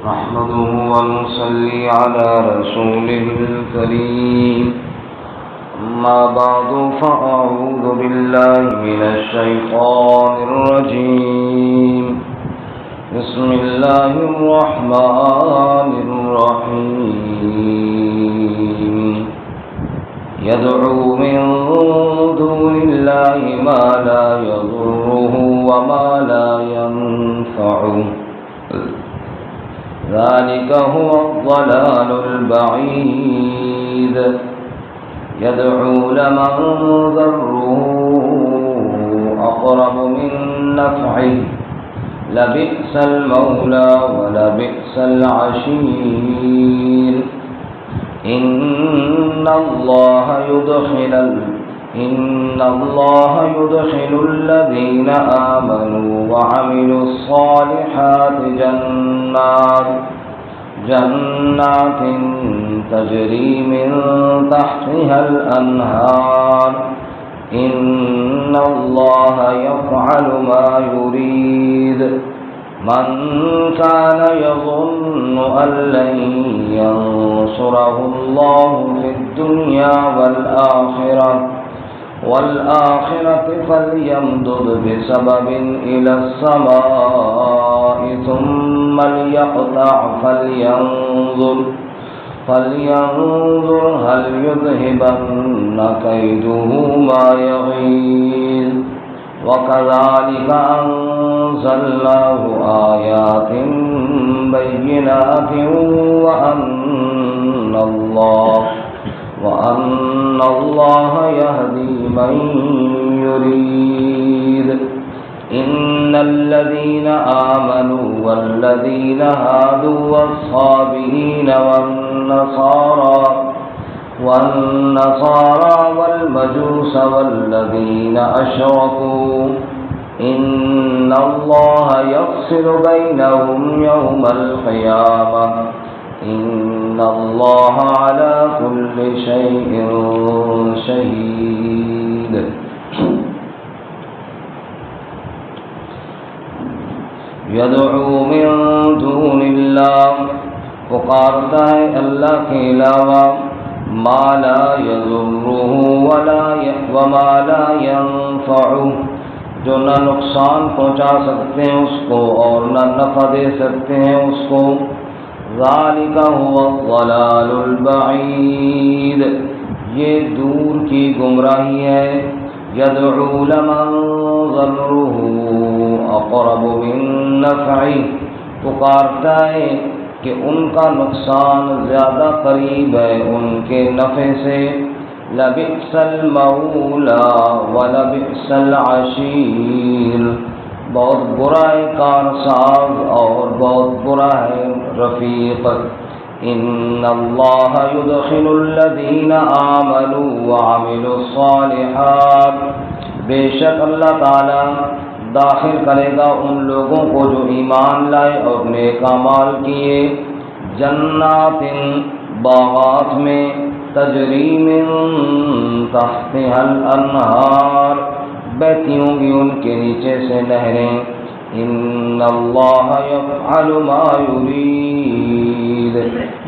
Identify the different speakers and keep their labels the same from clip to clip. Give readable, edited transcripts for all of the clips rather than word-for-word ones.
Speaker 1: نحمده ونصلي على رسوله الكريم أما بعد فأعوذ بالله من الشيطان الرجيم بسم الله الرحمن الرحيم يدعو من دون الله ما لا يضره وما لا ينفعه ذلك هو الضلال البعيد يدعو لمن ضره أقرب من نفعه لبئس المولى ولبئس العشير إن الله يدخل الذين آمنوا وعملوا الصالحات جنات تجري من تحتها الأنهار إن الله يفعل ما يريد من كان يظن أن لن ينصره الله في الدنيا والآخرة فليمدد بسبب إلى السماء ثم ليقطع فلينظر هل يذهبن كيده ما يغيظ وكذلك أنزلناه آيات بينات وأن الله يهدي من يريد إن الذين آمنوا والذين هادوا والصابئين والنصارى والمجوس والذين أشركوا إن الله يفصل بينهم يوم القيامة إن الله على كل شيء شهيد يدعو من دون اللہ پکارتا ہے اللہ کے علاوہ ما لا يضره وما لا ينفعه جو نہ نقصان پہنچا سکتے ہیں اس کو اور نہ نفع دے سکتے ہیں اس کو ذالک هو الضلال البعید یہ دور کی گمراہی ہے یدعو لمن ضره اقرب من نفعه پکارتا ہے کہ ان کا نقصان زیادہ قریب ہے ان کے نفع سے لبئس المولا ولبئس العشیر بہت برا ہے کارساز اور بہت برا ہے رفیق ان اللہ یدخل الذین آمنوا وعملوا الصالحات بے شک اللہ تعالی داخل کرے گا ان لوگوں کو جو ایمان لائے اور نیک اعمال کیے جنات باغات میں تجری من تحتها الانہار بہتی ہوں گی ان کے نیچے سے نہریں ان اللہ یفعل ما یرید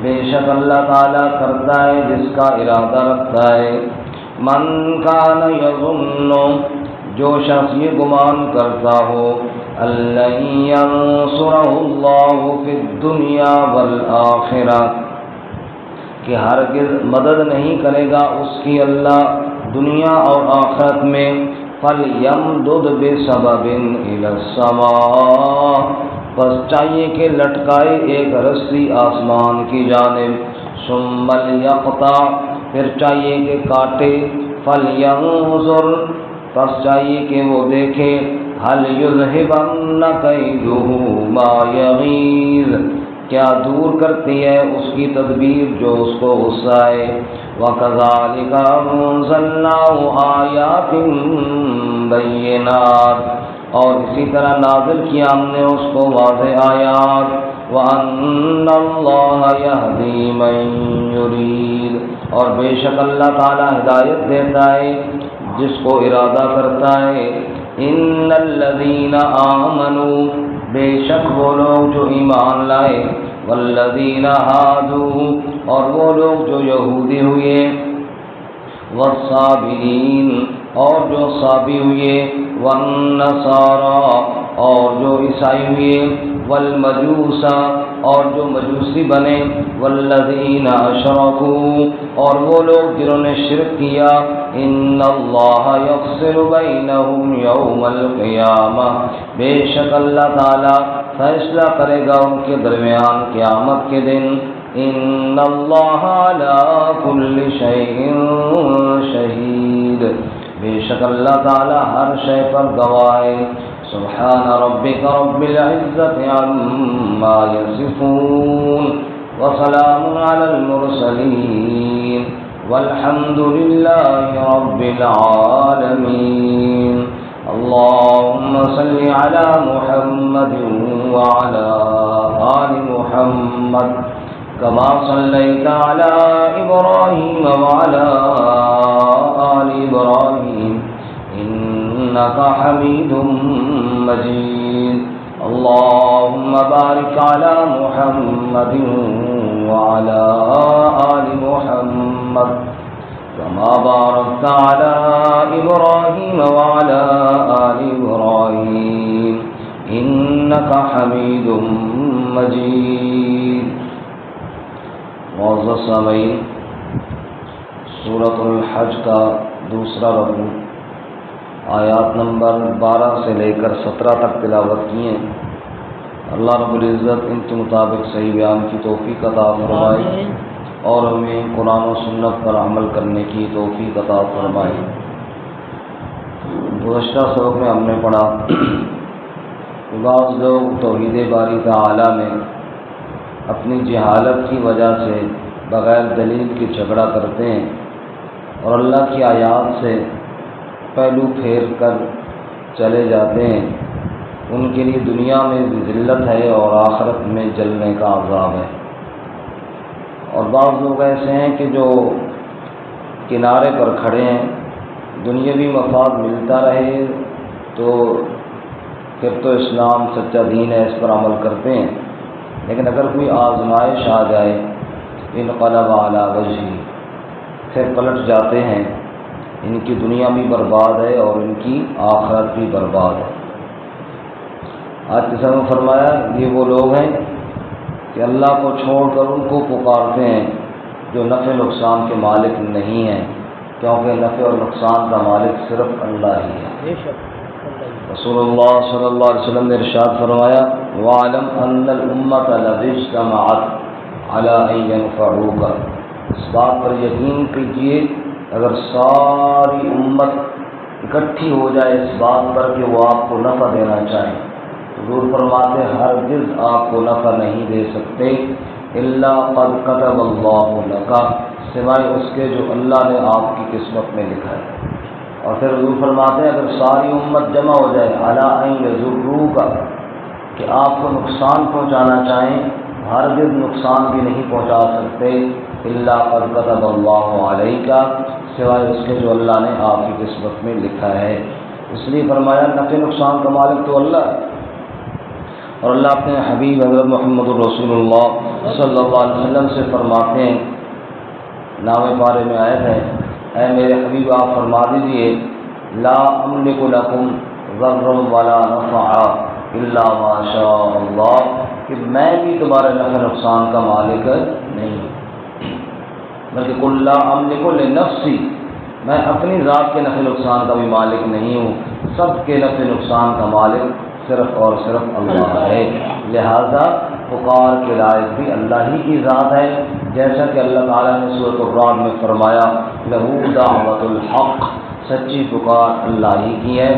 Speaker 1: بے شک اللہ تعالیٰ کرتا ہے جس کا ارادہ رکھتا ہے من کان یظن جو شخص یہ گمان کرتا ہو اللہ ینصرہ اللہ فی الدنیا والآخرہ کہ ہرگز مدد نہیں کرے گا اس کی اللہ دنیا اور آخرت میں فَلْيَمْدُدْ بِسَبَبٍ إِلَى السَّمَاءِ بس چاہیے کہ لٹکائے ایک رسی آسمان کی جانب ثُمَّ لْيَقْطَعْ پھر چاہیے کہ کاٹے فَلْيَنظُرْ پس چاہیے کہ وہ دیکھے هَلْ يُذْهِبَنَّ كَيْدُهُ مَا يَغِيظُ کیا دور کرتی ہے اس کی تدبیر جو اس کو غصہ ہے وَكَذَلِكَ أَنزَلْنَاهُ آيَاتٍ بَيِّنَاتٍ اور اسی طرح نازل کیا ہم نے اس کو واضح آیات وَأَنَّ اللَّهَ يَهْدِي مَن يُرِيدُ اور بے شک اللہ تعالی ہدایت دیتا ہے جس کو ارادہ کرتا ہے ان الذین آمنوا بے شک وہ لوگ جو ایمان لائے والذین ہادوا، اور وہ لوگ جو یہودی ہوئے، والصابئین، اور جو صابی ہوئے، والنصارى، اور جو عیسائی ہوئے، والمجوس، اور جو مجوسی بنے، والذین اشرکوا، اور وہ لوگ جنہوں نے شرک کیا، ان اللہ یفصل بینہم یوم القیامہ، بے شک اللہ تعالی فیصلہ کرے گا ان کے درمیان قیامت کے دن، ان اللہ علی کل شیء شہید، بے شک اللہ تعالی ہر شے پر گواہ ہے۔ سبحان ربک رب العزة عما یصفون وسلام علی المرسلین والحمد للہ رب العالمین۔ اللهم صل على محمد وعلى آل محمد كما صليت على إبراهيم وعلى آل إبراهيم إنك حميد مجيد۔ اللهم بارك على محمد وعلى آل محمد كما باركت على إبراهيم وعلى آل إبراهيم إنك حميد مجيد۔ معزز سامعین، سورۃ الحج کا دوسرا رکوع آیات نمبر 12 سے لے کر 17 تک تلاوت کیے۔ اللہ رب العزت ان کے مطابق صحیح بیان کی توفیق عطا فرمائے اور ہمیں قرآن و سنت پر عمل کرنے کی توفیق عطا فرمائے۔ گزشتہ سبق میں ہم نے پڑھا کہ بعض لوگ توحید باری تعالی میں اپنی جہالت کی وجہ سے بغیر دلیل کے جھگڑا کرتے ہیں اور اللہ کی آیات سے پہلو پھیر کر چلے جاتے ہیں۔ ان کے لیے دنیا میں بھی ذلت ہے اور آخرت میں جلنے کا عذاب ہے۔ اور بعض لوگ ایسے ہیں کہ جو کنارے پر کھڑے ہیں، دنیاوی مفاد ملتا رہے تو پھر تو اسلام سچا دین ہے، اس پر عمل کرتے ہیں، لیکن اگر کوئی آزمائش آ جائے انقلب علی وجہہ، پھر پلٹ جاتے ہیں۔ ان کی دنیا بھی برباد ہے اور ان کی آخرت بھی برباد ہے۔ آج کے سبق میں فرمایا یہ وہ لوگ ہیں کہ اللہ کو چھوڑ کر ان کو پکارتے ہیں جو نفع نقصان کے مالک نہیں ہیں، کیونکہ نفع اور نقصان کا مالک صرف اللہ ہی ہے۔ رسول اللہ صلی اللہ علیہ وسلم نے ارشاد فرمایا وَاعْلَمْ أَنَّ الْأُمَّةَ لَوْ اجْتَمَعَتْ عَلَىٰ أَن يَنفَعُوكَ، اس بات پر یقین کیجیے اگر ساری امت اکٹھی ہو جائے اس بات پر کہ وہ آپ کو نفع دینا چاہیں، حضور فرماتے ہرگز آپ کو نفع نہیں دے سکتے الا قد كتب اللہ لک، سوائے اس کے جو اللہ نے آپ کی قسمت میں لکھا ہے۔ اور پھر حضور فرماتے ہیں اگر ساری امت جمع ہو جائے علی ان یضروک، کہ آپ کو نقصان پہنچانا چاہیں، ہرگز نقصان بھی نہیں پہنچا سکتے الا قد كتب اللہ علیک، سوائے اس کے جو اللہ نے آپ کی قسمت میں لکھا ہے۔ اس لیے فرمایا نفع نقصان کا مالک تو اللہ ہے۔ اور اللہ اپنے حبیب حضرت محمد رسول اللہ صلی اللہ علیہ وسلم سے فرماتے ہیں، نام پارے میں آیت ہے، اے میرے حبیب آپ فرما دیجئے لا املک لکم ضرا ولا نفعا الا ما شاء اللہ، کہ میں بھی تمہارے نفع نقصان کا مالک نہیں، بلکہ قل لا املک لنفسی، میں اپنی ذات کے نفع نقصان کا بھی مالک نہیں ہوں، سب کے نفع نقصان کا مالک صرف اور صرف اللہ ہے۔ لہذا پکار کے لائق بھی اللہ ہی کی ذات ہے، جیسا کہ اللہ تعالیٰ نے سورۃ الرعد میں فرمایا لہو دعوت الحق، سچی پکار اللہ ہی کی ہے۔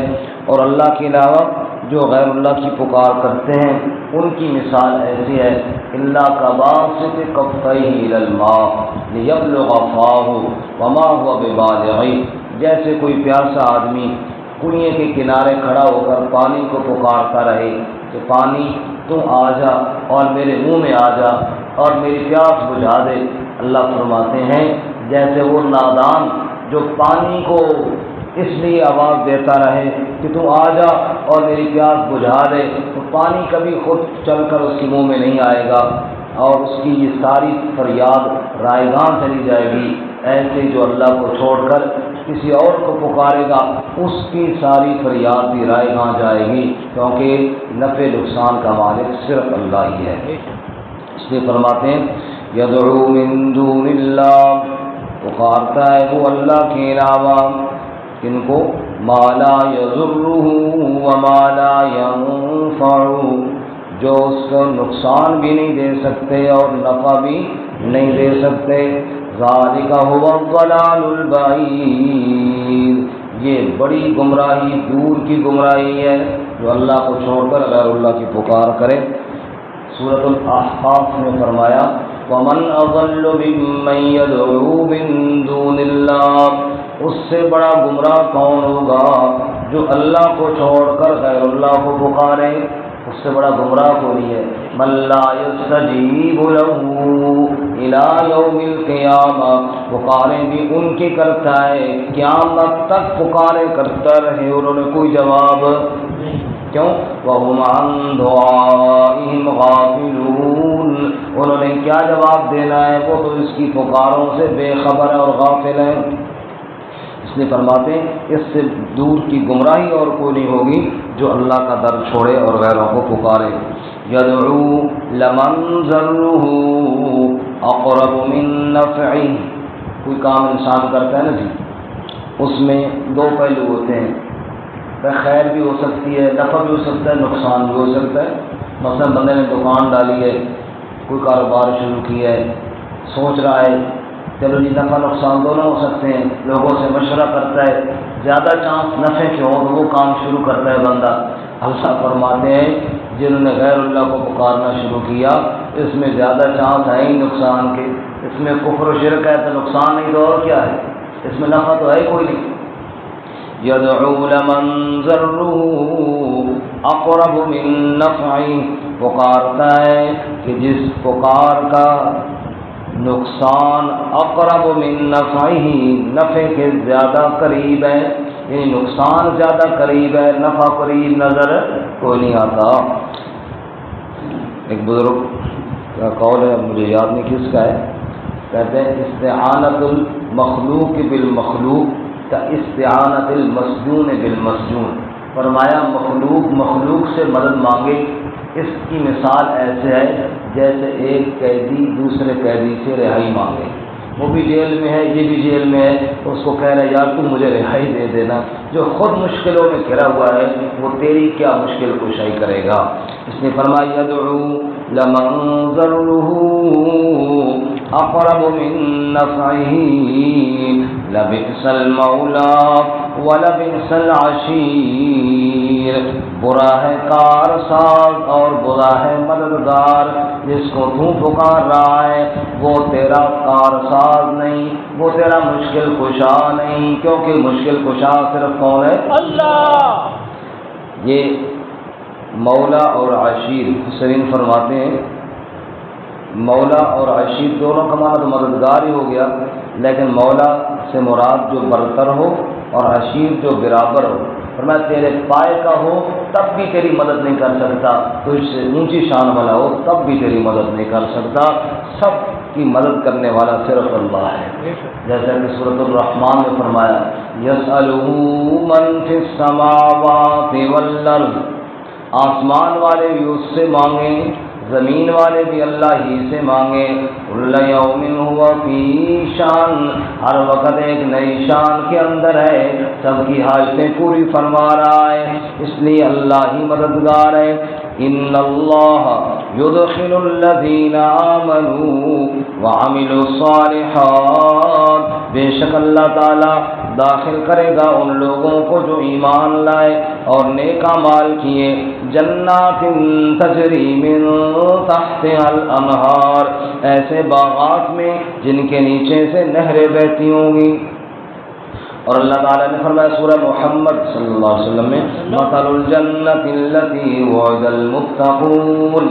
Speaker 1: اور اللہ کے علاوہ جو غیر اللہ کی پکار کرتے ہیں ان کی مثال ایسی ہے اللہ کباسط کفیہ الی الماء لیبلغ فاہ وما هو ببالغہ، جیسے کوئی پیاسا آدمی کنویں کے کنارے کھڑا ہو کر پانی کو پکارتا رہے کہ پانی تو آ جا اور میرے منہ میں آ جا اور میری پیاس بجھا دے۔ اللہ فرماتے ہیں جیسے وہ نادان جو پانی کو اس لیے آواز دیتا رہے کہ تو آ جا اور میری پیاس بجھا دے، تو پانی کبھی خود چل کر اس کے منہ میں نہیں آئے گا، اور اس کی یہ ساری فریاد رائگاں چلی جائے گی۔ ایسے جو اللہ کو چھوڑ کر کسی اور کو پکارے گا اس کی ساری فریاد بھی رائگاں جائے گی، کیونکہ نفع نقصان کا مالک صرف اللہ ہی ہے۔ اس لیے فرماتے ہیں یدعو من دون اللہ، پکارتا ہے وہ اللہ کے علاوہ کن کو؟ ما لا یضرہ وما لا ینفعہ، جو اس کو نقصان بھی نہیں دے سکتے اور نفع بھی نہیں دے سکتے۔ ذالک هو الضلال البعید، یہ بڑی گمراہی، دور کی گمراہی ہے جو اللہ کو چھوڑ کر غیر اللہ کی پکار کرے۔ سورۃ الاحقاف میں فرمایا وَمَنْ أَضَلُّ مِمَّنْ يَدْعُو مِن دُونِ اللَّهِ، اس سے بڑا گمراہ کون ہوگا جو اللہ کو چھوڑ کر غیر اللہ کو پکارے؟ اس سے بڑا گمراہ کوئی ہے۔ مَن لَّا يَسْتَجِيبُ لَهُ إِلَىٰ يَوْمِ الْقِيَامَةِ، پکاریں بھی ان کی کرتا ہے، قیامت تک پکاریں کرتا رہے، انہوں نے کوئی جواب کیوں؟ وَهُمْ عَن دُعَائِهِمْ غَافِلُونَ، انہوں نے کیا جواب دینا ہے، وہ تو اس کی پکاروں سے بے خبر اور غافل ہیں۔ اس لیے فرماتے ہیں اس سے دور کی گمراہی اور کوئی نہیں ہوگی جو اللہ کا در چھوڑے اور غیروں کو پکارے۔ یدعو لمن ضرہ اقرب من نفعہ، کوئی کام انسان کرتا ہے نا جی، اس میں دو پہلو ہوتے ہیں، خیر بھی ہو سکتی ہے، نفع بھی ہو سکتا ہے، نقصان بھی ہو سکتا ہے۔ مثلا بندے نے دکان ڈالی ہے، کوئی کاروبار شروع کیا ہے، سوچ رہا ہے چلو جی نفع نقصان دونوں ہو سکتے ہیں، لوگوں سے مشورہ کرتا ہے، زیادہ چانس نفع کے ہو تو وہ کام شروع کرتا ہے بندہ۔ اللہ فرماتے ہیں جنہوں نے غیر اللہ کو پکارنا شروع کیا اس میں زیادہ چانس ہے ہی نقصان کے، اس میں کفر و شرک ہے تو نقصان نہیں تو اور کیا ہے، اس میں نفع تو ہے کوئی نہیں۔ یدعو لمن ضرہ اقرب من نفعہ، پکارتا ہے کہ جس پکار کا نقصان اقرب من نفعہ، نفع کے زیادہ قریب ہے، یعنی نقصان زیادہ قریب ہے، نفع قریب نظر کوئی نہیں آتا۔ ایک بزرگ کا قول ہے، مجھے یاد نہیں کس کا ہے، کہتے ہیں استعانت المخلوق بالمخلوق کا استعانت المسجون بالمسجون، فرمایا مخلوق سے مدد مانگے، اس کی مثال ایسے ہے جیسے ایک قیدی دوسرے قیدی سے رہائی مانگے، وہ بھی جیل میں ہے یہ بھی جیل میں ہے، اس کو کہہ رہا ہے یار تم مجھے رہائی دے دینا، جو خود مشکلوں میں گھرا ہوا ہے وہ تیری کیا مشکل کشائی کرے گا۔ اس نے فرمایا یدعو لمن ضرہ اقرب من نفعہ لبئس المولا ولبئس العشیر، برا ہے کارساز اور برا ہے مددگار، جس کو تو پکار رہا ہے وہ تیرا کارساز نہیں، وہ تیرا مشکل کشا نہیں، کیونکہ مشکل کشا صرف کون ہے؟ اللہ۔ یہ مولا اور عشیر حسین فرماتے ہیں مولا اور عشیر دونوں کا معنی تو مددگار ہی ہو گیا، لیکن مولا سے مراد جو برتر ہو اور عشیر جو برابر ہو، فرمایا تیرے پائے کا ہو تب بھی تیری مدد نہیں کر سکتا، تو اس سے اونچی شان والا ہو تب بھی تیری مدد نہیں کر سکتا، سب کی مدد کرنے والا صرف اللہ ہے۔ جیسا کہ سورۃ الرحمن میں فرمایا یسألہ من فی السماوات والارض، آسمان والے بھی اس سے مانگیں، زمین والے بھی اللہ ہی سے مانگیں، کل یوم ہوا فی شان، ہر وقت ایک نئی شان کے اندر ہے، سب کی حاجتیں پوری فرما رہا ہے، اس لیے اللہ ہی مددگار ہے۔ ان اللہ یدخل الذین آمنوا وعملوا الصالحات، بے شک اللہ تعالی داخل کرے گا ان لوگوں کو جو ایمان لائے اور نیک اعمال کیے، جنات تجری من تحتها الانہار، ایسے باغات میں جن کے نیچے سے نہریں بہتی ہوں گی۔ اور اللہ تعالیٰ نے فرمایا سورہ محمد صلی اللہ علیہ وسلم میں مثل الجنت التي وعد المتقون،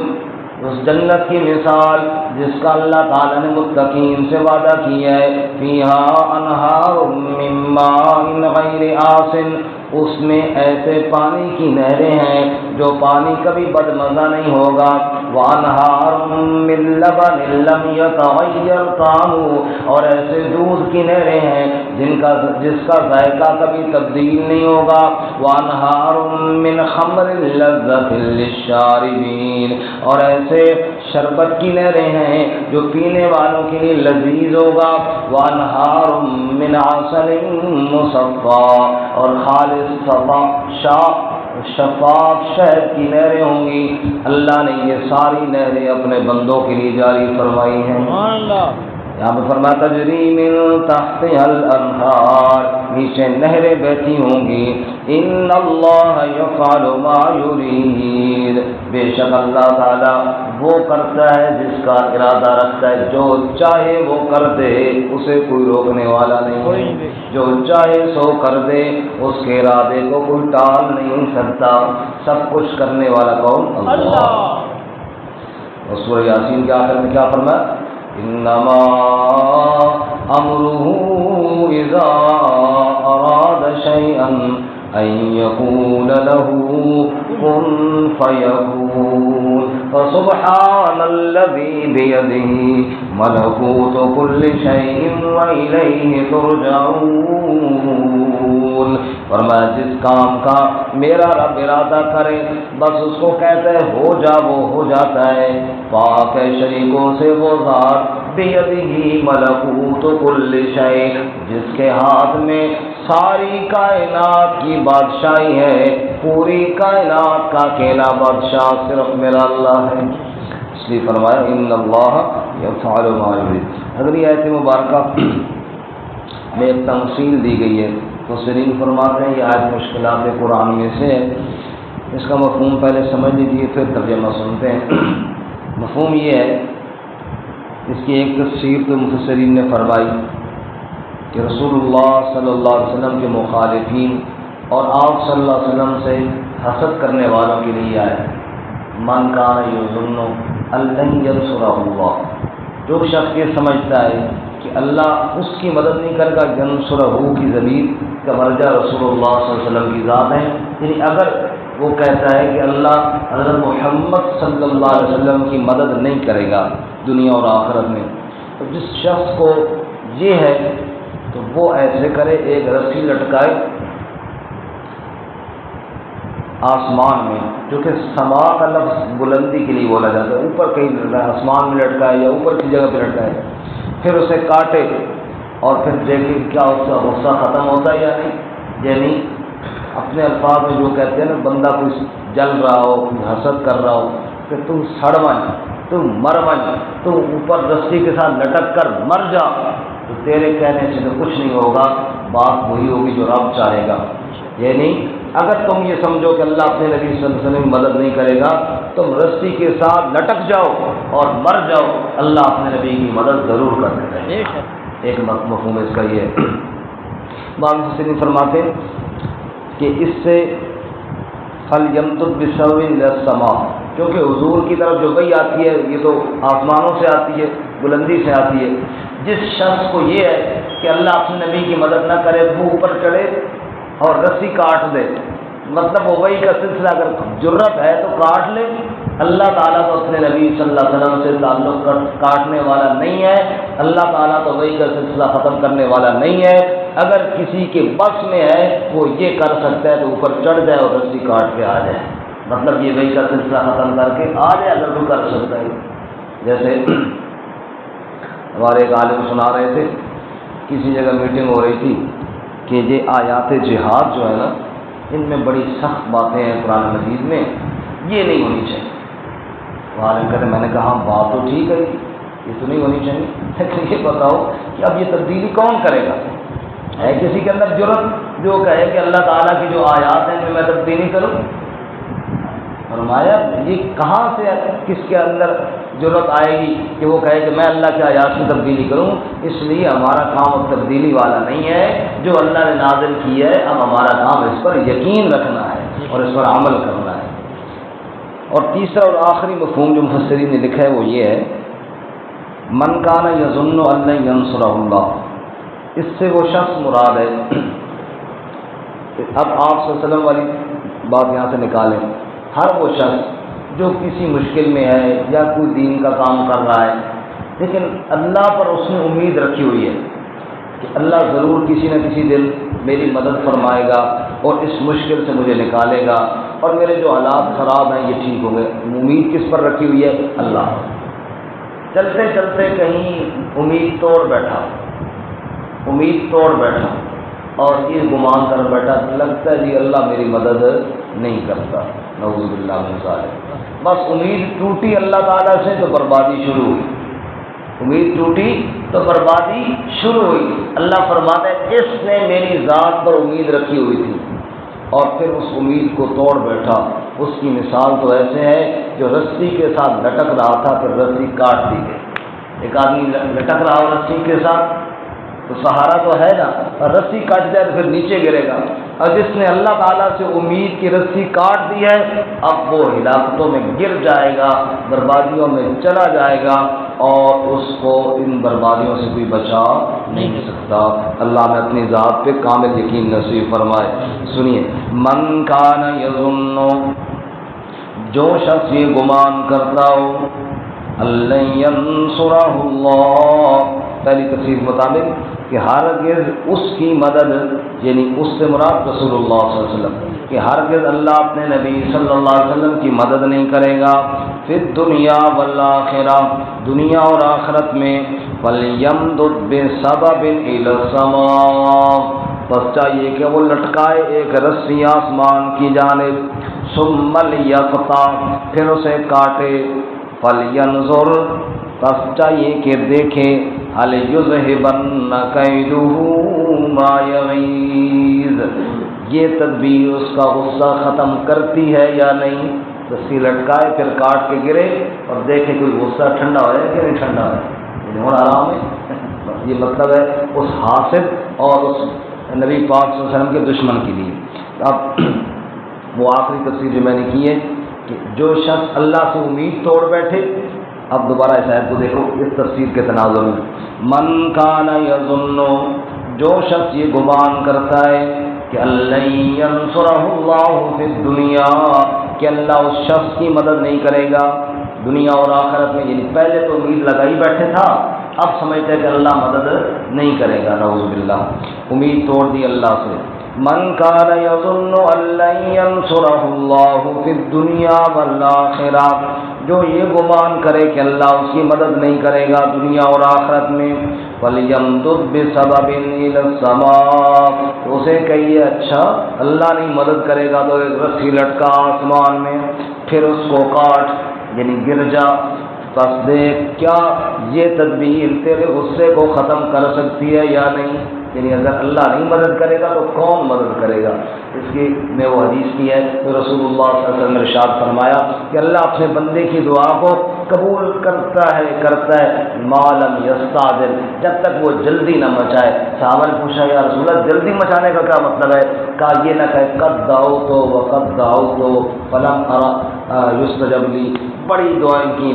Speaker 1: اس جنت کی مثال جس کا اللہ تعالیٰ نے متقین سے وعدہ کیا ہے، فیہا انہار من ماء غیر آسن، اس میں ایسے پانی کی نہریں ہیں جو پانی کبھی بدمزہ نہیں ہوگا، وانہار من لبن لم یتغیر طعمہ، اور ایسے دودھ کی نہریں ہیں جس کا ذائقہ کبھی تبدیل نہیں ہوگا، وانہار من خمر لذۃ للشاربین، اور ایسے شربت کی نہریں ہیں جو پینے والوں کے لیے لذیذ ہوگا، وانہار من عسل مصفا، اور خالص شفاف شہد کی نہریں ہوں گی۔ اللہ نے یہ ساری نہریں اپنے بندوں کے لیے جاری فرمائی ہیں۔ یہاں پہ فرمایا تجری من تحتها الانہار، نیچے نہریں بہتی ہوں گی۔ ان اللہ یفعل ما یرید، بے شک اللہ تعالیٰ وہ کرتا ہے جس کا ارادہ رکھتا ہے، جو چاہے وہ کر دے، اسے کوئی روکنے والا نہیں ہے، جو چاہے سو کر دے، اس کے ارادے کو کوئی ٹال نہیں سکتا، سب کچھ کرنے والا کون؟ اللہ۔ اور سورہ یاسین کے آخر میں کیا فرمایا؟ انما امره اذا اراد شيئا ان يقول له كن فيكون، فسبحان الذي بيده ملكوت كل شيء واليه ترجعون۔ فرمایا جس کام کا میرا رب ارادہ کرے بس اس کو کہتا ہے ہو جا، وہ ہو جاتا ہے۔ پاک ہے شریکوں سے وہ ذات، بیدہ ملکوت کل شیء، جس کے ہاتھ میں ساری کائنات کی بادشاہی ہے، پوری کائنات کا اکیلا بادشاہ صرف میرا اللہ ہے۔ اس لیے فرمایا ان اللہ یفعل ما یرید۔ اگلی آیت مبارکہ میں ایک تمثیل دی گئی ہے، مفسرین فرماتے ہیں یہ آیت مشکلات قرآن میں سے ہے، اس کا مفہوم پہلے سمجھ لیجیے پھر ترجمہ سنتے ہیں۔ مفہوم یہ ہے، اس کی ایک تفسیر تو مفسرین نے فرمائی کہ رسول اللہ صلی اللہ علیہ وسلم کے مخالفین اور آپ صلی اللہ علیہ وسلم سے حسد کرنے والوں کے لیے آئے، من کان یظن ان لن ینصرہ اللہ، جو شخص یہ سمجھتا ہے کہ اللہ اس کی مدد نہیں کرے گا، ینصرہ کی ضمیر کا مرجع رسول اللہ صلی اللہ علیہ وسلم کی ذات ہے، یعنی اگر وہ کہتا ہے کہ اللہ حضرت محمد صلی اللہ علیہ وسلم کی مدد نہیں کرے گا دنیا اور آخرت میں، تو جس شخص کو یہ ہے تو وہ ایسے کرے، ایک رسی لٹکائے آسمان میں، جو کہ سما کا لفظ بلندی کے لیے بولا جاتا ہے، اوپر کہیں آسمان میں لٹکائے یا اوپر کی جگہ پہ لٹکائے، پھر اسے کاٹے اور پھر دیکھے کیا اس کا غصہ ختم ہوتا ہے یا نہیں۔ یعنی اپنے الفاظ میں جو کہتے ہیں نا، بندہ کوئی جل رہا ہو، حسد کر رہا ہو کہ تم سڑ من، تم مر من، تم اوپر رسی کے ساتھ لٹک کر مر جا، تو تیرے کہنے سے تو کچھ نہیں ہوگا، بات وہی ہوگی جو رب چاہے گا۔ یعنی اگر تم یہ سمجھو کہ اللہ اپنے نبی صلی اللہ علیہ وسلم کی مدد نہیں کرے گا، تم رسی کے ساتھ لٹک جاؤ اور مر جاؤ، اللہ اپنے نبی کی مدد ضرور کرتے ہیں۔ ایک مفہوم اس کا یہ ہے۔ بعض مفسرین فرماتے ہیں کہ اس سے فَلْيَمْدُدْ بِسَبَبٍ إِلَى السَّمَاءِ، کیونکہ حضور کی طرف جو وحی آتی ہے یہ تو آسمانوں سے آتی ہے، بلندی سے آتی ہے۔ جس شخص کو یہ ہے کہ اللہ اپنے نبی کی مدد نہ کرے، وہ اوپر چڑھے اور رسی کاٹ دے، مطلب وہ وحی کا سلسلہ اگر جرت ہے تو کاٹ لے، اللہ تعالیٰ تو اپنے نبی صلی اللہ علیہ وسلم سے تعلق کاٹنے والا نہیں ہے، اللہ تعالیٰ تو وحی کا سلسلہ ختم کرنے والا نہیں ہے۔ اگر کسی کے بس میں ہے وہ یہ کر سکتا ہے تو اوپر چڑھ جائے اور رسی کاٹ کے آ جائے، مطلب یہ وحی کا سلسلہ ختم کر کے آ جائے اگر وہ کر سکتا ہے۔ جیسے ہمارے ایک عالم سنا رہے تھے، کسی جگہ میٹنگ ہو رہی تھی کہ یہ آیات جہاد جو ہے نا، ان میں بڑی سخت باتیں ہیں قرآن مجید میں، یہ نہیں ہونی چاہیے۔ وہ عالم کہتے میں نے کہا بات تو ٹھیک ہے، یہ تو نہیں ہونی چاہیے، لیکن یہ بتاؤ کہ اب یہ تبدیلی کون کرے گا؟ ہے کسی کے اندر جرت جو کہے کہ اللہ تعالیٰ کی جو آیات ہیں ان میں تبدیلی کروں؟ فرمایا یہ کہاں سے کس کے اندر جرت آئے گی کہ وہ کہے کہ میں اللہ کے آیات میں تبدیلی کروں؟ اس لیے ہمارا کام اب تبدیلی والا نہیں ہے، جو اللہ نے نازل کی ہے اب ہمارا کام اس پر یقین رکھنا ہے اور اس پر عمل کرنا ہے۔ اور تیسرا اور آخری مفہوم جو مفسرین نے لکھا ہے وہ یہ ہے، من کان یظن ان لن ینصرہ اللہ، اس سے وہ شخص مراد ہے۔ اب آپ صلی اللہ علیہ وسلم والی بات یہاں سے نکالیں، ہر وہ شخص جو کسی مشکل میں ہے یا کوئی دین کا کام کر رہا ہے، لیکن اللہ پر اس نے امید رکھی ہوئی ہے کہ اللہ ضرور کسی نہ کسی دن میری مدد فرمائے گا اور اس مشکل سے مجھے نکالے گا اور میرے جو حالات خراب ہیں یہ ٹھیک ہوں گے۔ امید کس پر رکھی ہوئی ہے؟ اللہ۔ چلتے چلتے کہیں امید توڑ بیٹھا اور یہ گمان کر بیٹھا، لگتا ہے جی اللہ میری مدد نہیں کرتا، نعوذ باللہ من ذالک۔ بس امید ٹوٹی اللہ تعالیٰ سے تو بربادی شروع ہوئی، امید ٹوٹی تو بربادی شروع ہوئی۔ اللہ فرماتا ہے اس نے میری ذات پر امید رکھی ہوئی تھی اور پھر اس امید کو توڑ بیٹھا۔ اس کی مثال تو ایسے ہے جو رسی کے ساتھ لٹک رہا تھا، پھر رسی کاٹ دی گئی۔ ایک آدمی لٹک رہا ہو رسی کے ساتھ تو سہارا تو ہے نا، اور رسی کٹ جائے تو پھر نیچے گرے گا، اور جس نے اللہ تعالیٰ سے امید کی رسی کاٹ دی ہے اب وہ ہلاکتوں میں گر جائے گا، بربادیوں میں چلا جائے گا، اور اس کو ان بربادیوں سے کوئی بچا نہیں سکتا۔ اللہ نے اپنی ذات پہ کامل یقین نصیب فرمائے۔ سنیے، من کان یظن، جو شخص یہ گمان کرتا ہو اللہ ینصرہ اللہ، پہلی تفسیر مطابق کہ ہرگز اس کی مدد، یعنی اس سے مراد رسول اللہ صلی اللہ علیہ وسلم، کہ ہرگز اللہ اپنے نبی صلی اللہ علیہ وسلم کی مدد نہیں کرے گا فی الدنیا والآخرہ، دنیا اور آخرت میں، فَلْيَمْدُدْ بِسَبَبٍ إِلَى السَّمَاءِ، بس چاہیے کہ وہ لٹکائے ایک رسی آسمان کی جانب، ثُمَّ لْيَقْطَعْ، پھر اسے کاٹے، فَلْيَنْظُرْ، بس چاہیے کہ دیکھے، هَلْ يُذْهِبَنَّ كَيْدُهُ مَا يَغِيظُ، یہ تدبیر اس کا غصہ ختم کرتی ہے یا نہیں۔ رسی لٹکائے پھر کاٹ کے گرے اور دیکھے کوئی غصہ ٹھنڈا ہو جائے کہ نہیں ٹھنڈا ہے، اور آرام ہے۔ یہ مطلب ہے اس حاسد اور اس نبی پاک صلی اللہ علیہ وسلم کے دشمن کے لیے۔ اب وہ آخری تفسیر جو میں نے کی ہے کہ جو شخص اللہ سے امید توڑ بیٹھے، اب دوبارہ اس آیت کو دیکھو اس تفسیر کے تناظر میں، من کان یظن، جو شخص یہ گمان کرتا ہے کہ اللہ ینصرہ اللہ فی الدنیا، کہ اللہ اس شخص کی مدد نہیں کرے گا دنیا اور آخرت میں، یعنی پہلے تو امید لگائی بیٹھے تھا، اب سمجھتے ہیں کہ اللہ مدد نہیں کرے گا، نعوذ باللہ، امید توڑ دی اللہ سے۔ من کان یظن ان لن ینصرہ اللہ فی الدنیا والآخرہ، جو یہ گمان کرے کہ اللہ اس کی مدد نہیں کرے گا دنیا اور آخرت میں، فَلْيَمْدُدْ بِسَبَبٍ إِلَى السَّمَاءِ، اسے کہیے اچھا اللہ نہیں مدد کرے گا تو ایک رسی لٹکا آسمان میں، پھر اس کو کاٹ، یعنی گر جا، بس دیکھ کیا یہ تدبیر تیرے غصے کو ختم کر سکتی ہے یا نہیں، یعنی اگر اللہ نہیں مدد کرے گا تو کون مدد کرے گا۔ اس کی میں وہ حدیث کی ہے تو رسول اللہ صلی اللہ علیہ وسلم نے ارشاد فرمایا کہ اللہ اپنے بندے کی دعا کو قبول کرتا ہے ما لم یستعجل، جب تک وہ جلدی نہ مچائے۔ صحابہ نے پوچھا یا رسول اللہ جلدی مچانے کا کیا مطلب ہے؟ کہا یہ نہ کہے قد دعوت وقد دعوت فلم ارى یستجب لی، بڑی دعائیں کی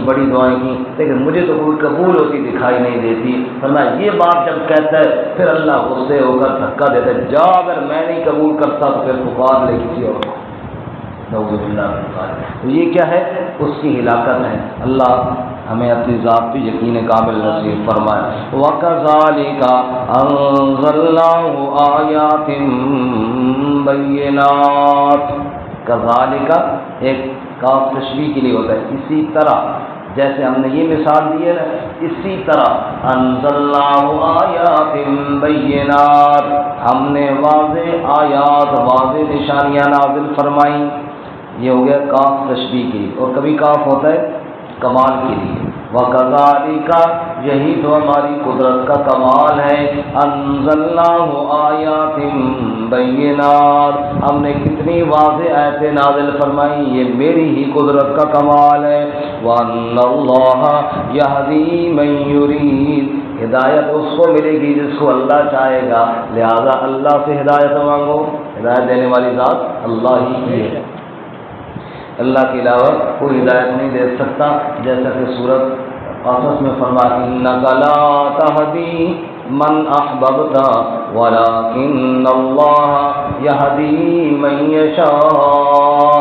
Speaker 1: لیکن مجھے تو کوئی قبول ہوتی دکھائی نہیں دیتی۔ فرمایا یہ بات جب کہتا ہے پھر اللہ غصے ہو کر دھکا دیتا ہے، جا اگر میں نہیں قبول کرتا تو پھر پکار لے کسی اور کو، نعوذ باللہ من ذالک۔ تو یہ کیا ہے؟ اس کی ہلاکت ہے۔ اللہ ہمیں اپنی ذات پہ یقین کامل نصیب فرمائے۔ وَكَذَلِكَ أَنزَلْنَاهُ آيَاتٍ بَيِّنَاتٍ، کذالک ایک کاف تشبیہ کے لیے ہوتا ہے، اسی طرح جیسے ہم نے یہ مثال دی ہے نا، اسی طرح انزلناہ آیات بینات، ہم نے واضح آیات، واضح نشانیاں نازل فرمائیں۔ یہ ہو گیا کاف تشبیہ کے لیے، اور کبھی کاف ہوتا ہے کمال کے لیے۔ وَكَذَلِكَ، یہی تو ہماری قدرت کا کمال ہے، انزلناہ آیات بینات، ہم نے کتنی واضح آیتیں نازل فرمائی، یہ میری ہی قدرت کا کمال ہے۔ وَأَنَّ اللَّهَ يَهْدِي مَن يُرِيدُ، ہدایت اس کو ملے گی جس کو اللہ چاہے گا، لہذا اللہ سے ہدایت مانگو، ہدایت دینے والی ذات اللہ ہی کی ہے، اللہ کے علاوہ کوئی ہدایت نہیں دے سکتا، جیسا کہ سورۃ قصص میں فرمایا انک لا تہدی من احببت ولکن اللہ یہدی من یشاء،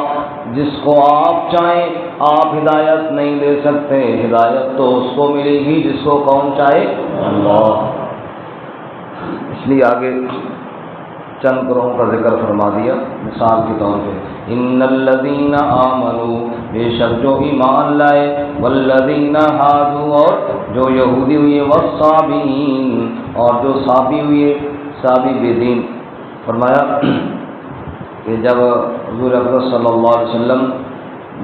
Speaker 1: جس کو آپ چاہیں آپ ہدایت نہیں دے سکتے، ہدایت تو اس کو ملے گی جس کو کون چاہے؟ اللہ۔ اس لیے آگے چند گروہوں کا ذکر فرما دیا مثال کے طور پہ، ان الذین آمنوا، بے شک جو ایمان لائے، والذین ہادوا، اور جو یہودی ہوئے، والصابئین، اور جو صابی ہوئے، صابی بے دین۔ فرمایا کہ جب حضور اکرم صلی اللہ علیہ وسلم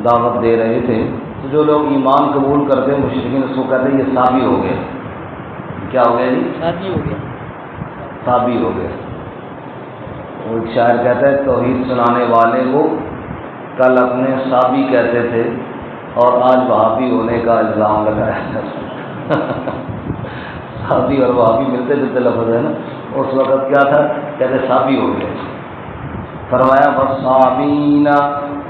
Speaker 1: دعوت دے رہے تھے تو جو لوگ ایمان قبول کرتے مشرکین اس کو کہتے ہیں یہ صابی ہو گئے۔ کیا ہو گیا جی؟ صابی ہو گیا، صابی ہو گئے۔ وہ ایک شاعر کہتا ہے توحید سنانے والے کو کل اپنے صابی کہتے تھے اور آج وہابی ہونے کا الزام لگایا ہے۔ صابی اور وہابی ملتے جلتے لفظ ہے نا، اس وقت کیا تھا؟ کہتے صابی ہو گئے۔ فرمایا والصابین،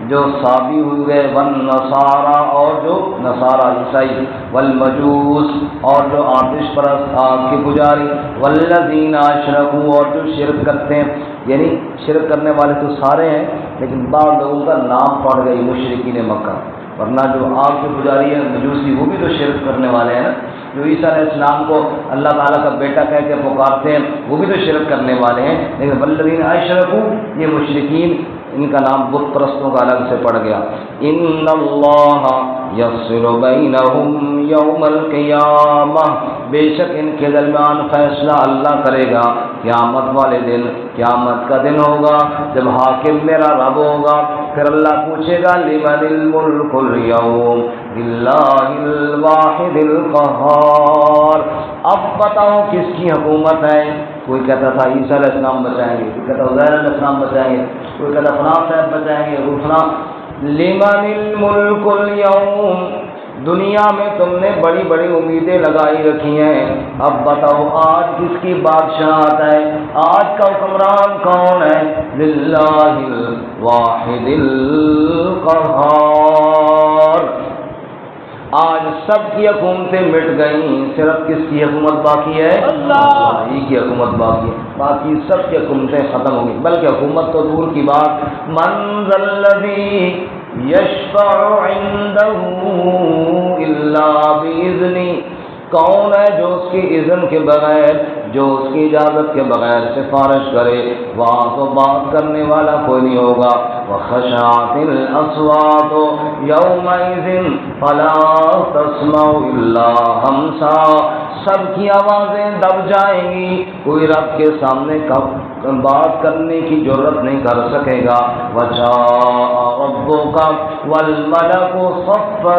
Speaker 1: جو صابی ہوئے، والنصارى، اور جو نصارى عیسائی، والمجوس، اور جو آتش پرست آگ کے پجاری، والذین اشرکوا، اور جو شرک کرتے ہیں، یعنی شرک کرنے والے تو سارے ہیں لیکن بعض لوگوں کا نام پڑ گئی مشرکین مکہ، ورنہ جو آگ کے پجاری ہیں مجوسی وہ بھی تو شرک کرنے والے ہیں نا، جو عیسیٰ علیہ السلام کو اللہ تعالیٰ کا بیٹا کہہ کے پکارتے ہیں وہ بھی تو شرک کرنے والے ہیں، لیکن والذین اشرکوا یہ مشرکین، ان کا نام بت پرستوں کا الگ سے پڑ گیا۔ ان اللہ یفصل بینہم یوم القیامہ، بے شک ان کے درمیان فیصلہ اللہ کرے گا قیامت والے دن۔ قیامت کا دن ہوگا جب حاکم میرا رب ہوگا، پھر اللہ پوچھے گا لمن الملک اليوم للہ الواحد القہار، اب بتاؤ کس کی حکومت ہے؟ کوئی کہتا تھا عیسیٰ علیہ السلام بچائیں گے، کوئی کہتا عزیر علیہ السلام بچائیں گے، کوئی کہتا فلاں صاحب بچائیں گے، وہ فلاں۔ لمن الملک اليوم، دنیا میں تم نے بڑی بڑی امیدیں لگائی رکھی ہیں، اب بتاؤ آج کس کی بادشاہت ہے؟ آج کا حکمران کون ہے؟ للہ الواحد القہار۔ آج سب کی حکومتیں مٹ گئیں، صرف کس کی حکومت باقی ہے؟ اللہ ہی کی حکومت باقی ہے، باقی سب کی حکومتیں ختم ہو گئی، بلکہ حکومت تو دور کی بات۔ من ذا الذی یشفع عنده الا باذنہ، کون ہے جو اس کی اذن کے بغیر، جو اس کی اجازت کے بغیر سفارش کرے؟ وہاں تو بات کرنے والا کوئی نہیں ہوگا۔ وخشعت الاصوات یومئذ فلا تسمع الا ہمسا، سب کی آوازیں دب جائیں گی، کوئی رب کے سامنے بات کرنے کی جرت نہیں کر سکے گا۔ وجاء ربک والملک صفا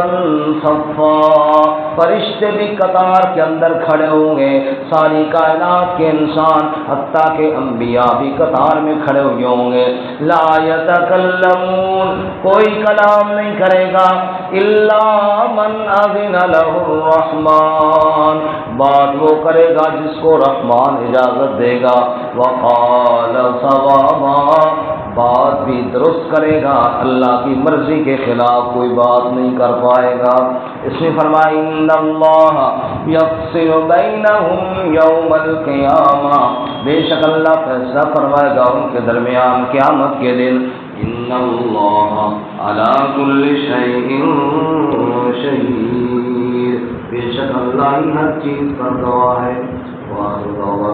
Speaker 1: صفا، فرشتے بھی قطار کے اندر کھڑے ہوں گے، ساری کائنات کے انسان حتیٰ کہ انبیاء بھی قطار میں کھڑے ہوئے ہوں گے۔ لا یتکلمون، کوئی کلام نہیں کرے گا، الا من اذن له الرحمن، بات وہ کرے گا جس کو رحمان اجازت دے گا۔ وقال صوابا، بات بھی درست کرے گا، اللہ کی مرضی کے خلاف کوئی بات نہیں کر پائے گا۔ اس نے فرمایا ان اللہ یفصل بینہم یوم القیامہ، بے شک اللہ فیصلہ فرمائے گا ان کے درمیان قیامت کے دن۔ ان اللہ علی کل شیء شہید، بے شک اللہ ہر چیز پر گواہ ہے۔